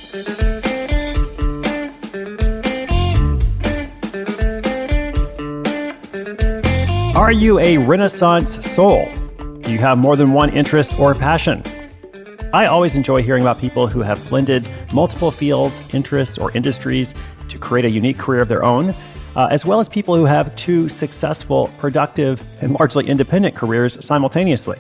Are you a Renaissance soul? Do you have more than one interest or passion? I always enjoy hearing about people who have blended multiple fields, interests, or industries to create a unique career of their own, as well as people who have two successful, productive, and largely independent careers simultaneously.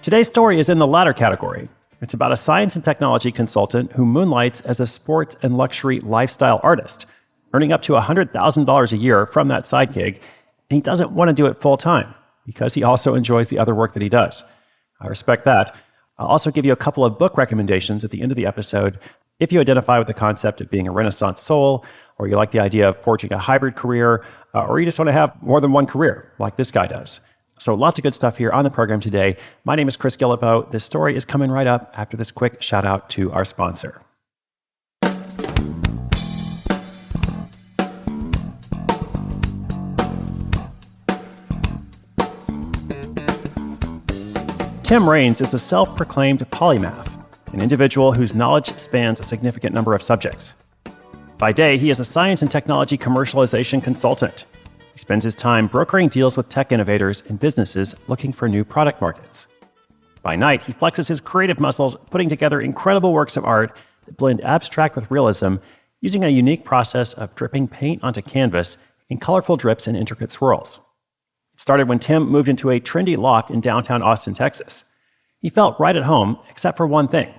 Today's story is in the latter category. It's about a science and technology consultant who moonlights as a sports and luxury lifestyle artist, earning up to $100,000 a year from that side gig, and he doesn't want to do it full time because he also enjoys the other work that he does. I respect that. I'll also give you a couple of book recommendations at the end of the episode if you identify with the concept of being a Renaissance soul, or you like the idea of forging a hybrid career, or you just want to have more than one career like this guy does. So lots of good stuff here on the program today. My name is Chris Guillebeau. This story is coming right up after this quick shout out to our sponsor. Tim Raines is a self-proclaimed polymath, an individual whose knowledge spans a significant number of subjects. By day, he is a science and technology commercialization consultant. He spends his time brokering deals with tech innovators and businesses looking for new product markets. By night, he flexes his creative muscles, putting together incredible works of art that blend abstract with realism using a unique process of dripping paint onto canvas in colorful drips and intricate swirls. It started when Tim moved into a trendy loft in downtown Austin, Texas. He felt right at home, except for one thing,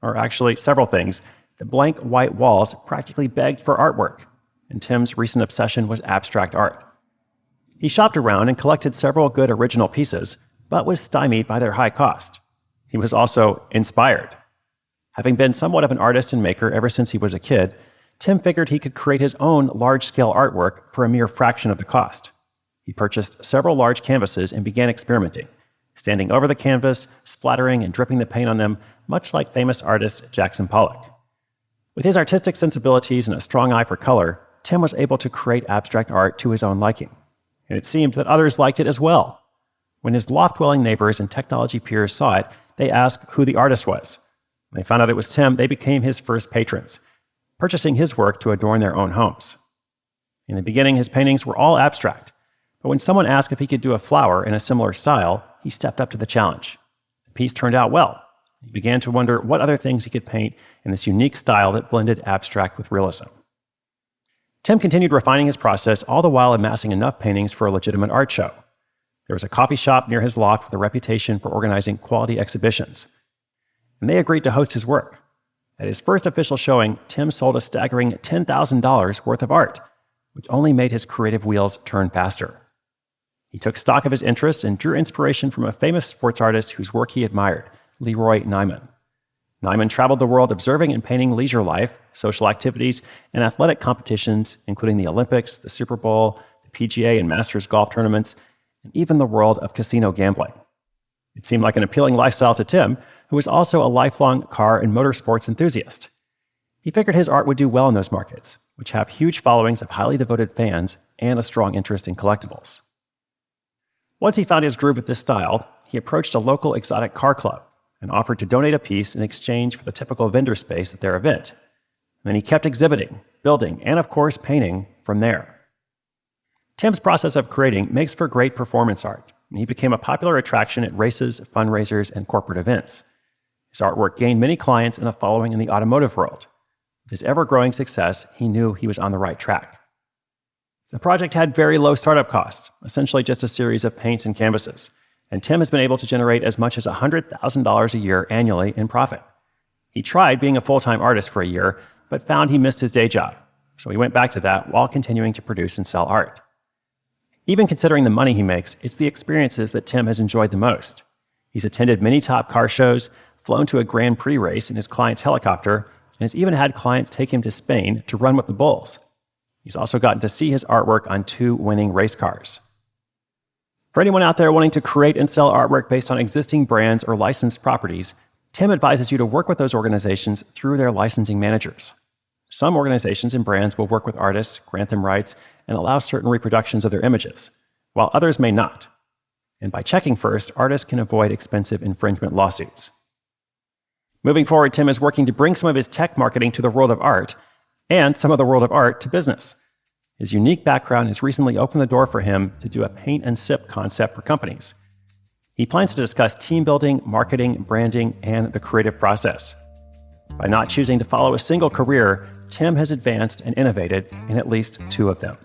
or actually several things. The blank white walls practically begged for artwork, and Tim's recent obsession was abstract art. He shopped around and collected several good original pieces, but was stymied by their high cost. He was also inspired. Having been somewhat of an artist and maker ever since he was a kid, Tim figured he could create his own large-scale artwork for a mere fraction of the cost. He purchased several large canvases and began experimenting, standing over the canvas, splattering and dripping the paint on them, much like famous artist Jackson Pollock. With his artistic sensibilities and a strong eye for color, Tim was able to create abstract art to his own liking. And it seemed that others liked it as well. When his loft-dwelling neighbors and technology peers saw it, they asked who the artist was. When they found out it was Tim, they became his first patrons, purchasing his work to adorn their own homes. In the beginning, his paintings were all abstract. But when someone asked if he could do a flower in a similar style, he stepped up to the challenge. The piece turned out well. He began to wonder what other things he could paint in this unique style that blended abstract with realism. Tim continued refining his process, all the while amassing enough paintings for a legitimate art show. There was a coffee shop near his loft with a reputation for organizing quality exhibitions, and they agreed to host his work. At his first official showing, Tim sold a staggering $10,000 worth of art, which only made his creative wheels turn faster. He took stock of his interests and drew inspiration from a famous sports artist whose work he admired, Leroy Nyman. Nyman traveled the world observing and painting leisure life, social activities, and athletic competitions, including the Olympics, the Super Bowl, the PGA and Masters golf tournaments, and even the world of casino gambling. It seemed like an appealing lifestyle to Tim, who was also a lifelong car and motorsports enthusiast. He figured his art would do well in those markets, which have huge followings of highly devoted fans and a strong interest in collectibles. Once he found his groove with this style, he approached a local exotic car club and offered to donate a piece in exchange for the typical vendor space at their event. And then he kept exhibiting, building, and of course painting from there. Tim's process of creating makes for great performance art, and he became a popular attraction at races, fundraisers, and corporate events. His artwork gained many clients and a following in the automotive world. With his ever-growing success, he knew he was on the right track. The project had very low startup costs, essentially just a series of paints and canvases, and Tim has been able to generate as much as $100,000 a year annually in profit. He tried being a full-time artist for a year, but found he missed his day job, so he went back to that while continuing to produce and sell art. Even considering the money he makes, it's the experiences that Tim has enjoyed the most. He's attended many top car shows, flown to a Grand Prix race in his client's helicopter, and has even had clients take him to Spain to run with the bulls. He's also gotten to see his artwork on 2 winning race cars. For anyone out there wanting to create and sell artwork based on existing brands or licensed properties, Tim advises you to work with those organizations through their licensing managers. Some organizations and brands will work with artists, grant them rights, and allow certain reproductions of their images, while others may not. And by checking first, artists can avoid expensive infringement lawsuits. Moving forward, Tim is working to bring some of his tech marketing to the world of art and some of the world of art to business. His unique background has recently opened the door for him to do a paint and sip concept for companies. He plans to discuss team building, marketing, branding, and the creative process. By not choosing to follow a single career, Tim has advanced and innovated in at least two of them.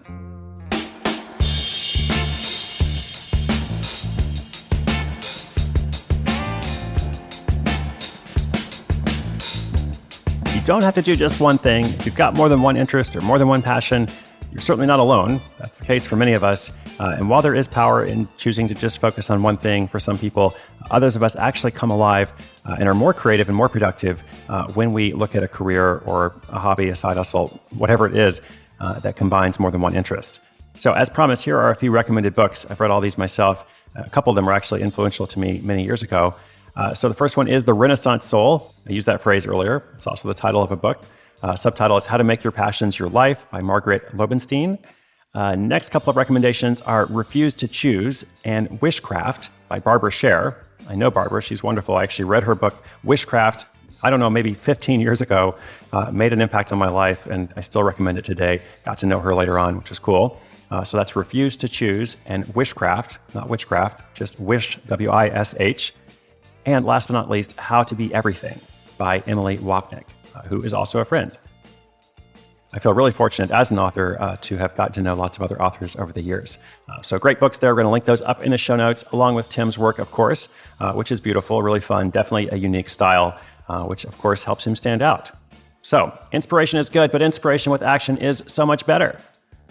You don't have to do just one thing. If you've got more than one interest or more than one passion, you're certainly not alone. That's the case for many of us. And while there is power in choosing to just focus on one thing for some people, others of us actually come alive and are more creative and more productive when we look at a career or a hobby, a side hustle, whatever it is that combines more than one interest. So as promised, here are a few recommended books. I've read all these myself. A couple of them were actually influential to me many years ago. So the first one is The Renaissance Soul. I used that phrase earlier. It's also the title of a book. Subtitle is How to Make Your Passions Your Life by Margaret Lobenstein. Next couple of recommendations are Refuse to Choose and Wishcraft by Barbara Scher. I know Barbara. She's wonderful. I actually read her book, Wishcraft, I don't know, maybe 15 years ago. Made an impact on my life, and I still recommend it today. Got to know her later on, which was cool. So that's Refuse to Choose and Wishcraft, not Witchcraft, just Wish, W-I-S-H. And last but not least, How to Be Everything by Emily Wapnick, who is also a friend. I feel really fortunate as an author to have gotten to know lots of other authors over the years. So great books there. We're going to link those up in the show notes, along with Tim's work, of course, which is beautiful, really fun, definitely a unique style, which of course helps him stand out. So inspiration is good, but inspiration with action is so much better.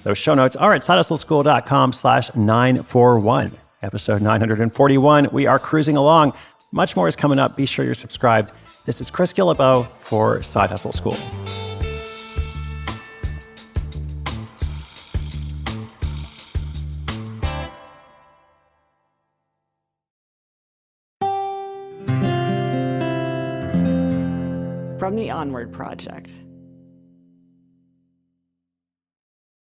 Those show notes are at sidehustleschool.com/941. Episode 941. We are cruising along. Much more is coming up. Be sure you're subscribed. This is Chris Guillebeau for Side Hustle School. From the Onward Project.